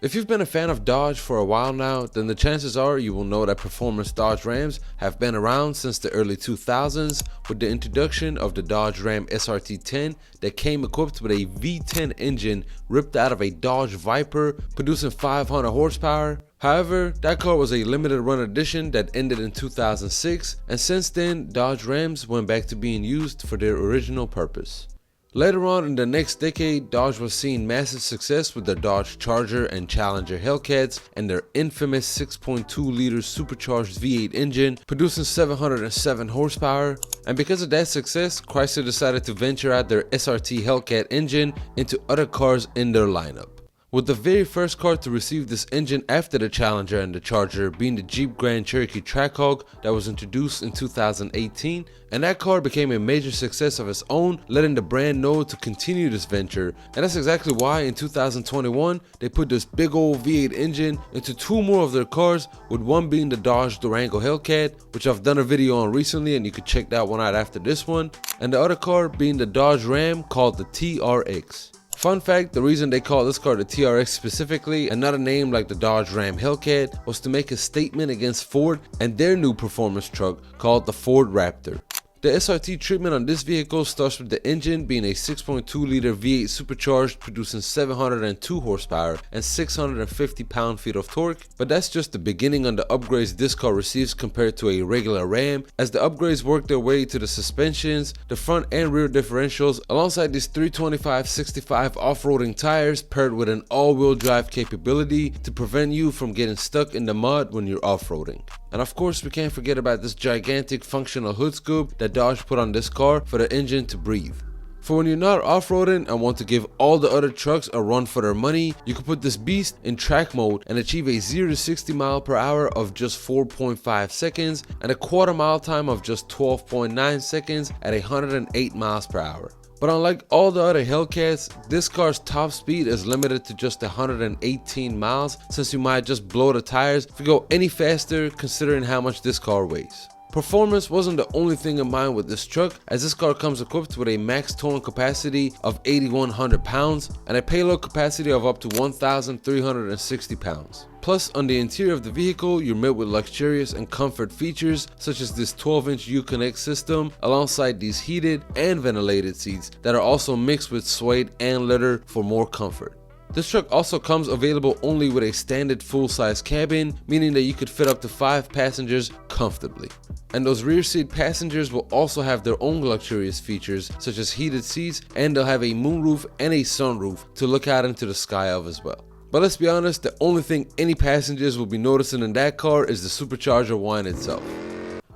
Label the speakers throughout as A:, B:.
A: If you've been a fan of Dodge for a while now, then the chances are you will know that performance Dodge Rams have been around since the early 2000s with the introduction of the Dodge Ram SRT10 that came equipped with a V10 engine ripped out of a Dodge Viper producing 500 horsepower. However, that car was a limited run edition that ended in 2006, and since then Dodge Rams went back to being used for their original purpose. Later on in the next decade, Dodge was seeing massive success with their Dodge Charger and Challenger Hellcats and their infamous 6.2-liter supercharged V8 engine producing 707 horsepower. And because of that success, Chrysler decided to venture out their SRT Hellcat engine into other cars in their lineup, with the very first car to receive this engine after the Challenger and the Charger being the Jeep Grand Cherokee Trackhawk that was introduced in 2018, and that car became a major success of its own, letting the brand know to continue this venture. And that's exactly why in 2021 they put this big old V8 engine into two more of their cars, with one being the Dodge Durango Hellcat, which I've done a video on recently and you can check that one out after this one, and the other car being the Dodge Ram called the TRX. Fun fact, the reason they call this car the TRX specifically and not a name like the Dodge Ram Hellcat was to make a statement against Ford and their new performance truck called the Ford Raptor. The SRT treatment on this vehicle starts with the engine being a 6.2-liter V8 supercharged producing 702 horsepower and 650 pound-feet of torque, but that's just the beginning on the upgrades this car receives compared to a regular Ram, as the upgrades work their way to the suspensions, the front and rear differentials, alongside these 325/65 off-roading tires paired with an all-wheel drive capability to prevent you from getting stuck in the mud when you're off-roading. And of course, we can't forget about this gigantic functional hood scoop that Dodge put on this car for the engine to breathe. For when you're not off-roading and want to give all the other trucks a run for their money, you can put this beast in track mode and achieve a 0 to 60 mile per hour of just 4.5 seconds and a quarter mile time of just 12.9 seconds at 108 miles per hour. But unlike all the other Hellcats, this car's top speed is limited to just 118 miles, since you might just blow the tires if you go any faster considering how much this car weighs. Performance wasn't the only thing in mind with this truck, as this car comes equipped with a max towing capacity of 8,100 pounds and a payload capacity of up to 1,360 pounds. Plus, on the interior of the vehicle, you're met with luxurious and comfort features such as this 12-inch Uconnect system alongside these heated and ventilated seats that are also mixed with suede and leather for more comfort. This truck also comes available only with a standard full-size cabin, meaning that you could fit up to 5 passengers comfortably. And those rear seat passengers will also have their own luxurious features such as heated seats, and they'll have a moonroof and a sunroof to look out into the sky of as well. But let's be honest, the only thing any passengers will be noticing in that car is the supercharger whine itself.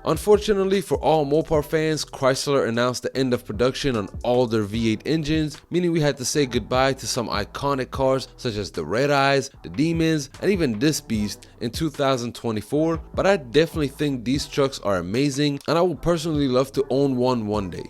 A: Unfortunately for all Mopar fans, Chrysler announced the end of production on all their V8 engines, meaning we had to say goodbye to some iconic cars such as the Red Eyes, the Demons, and even this beast in 2024, but I definitely think these trucks are amazing and I would personally love to own one day.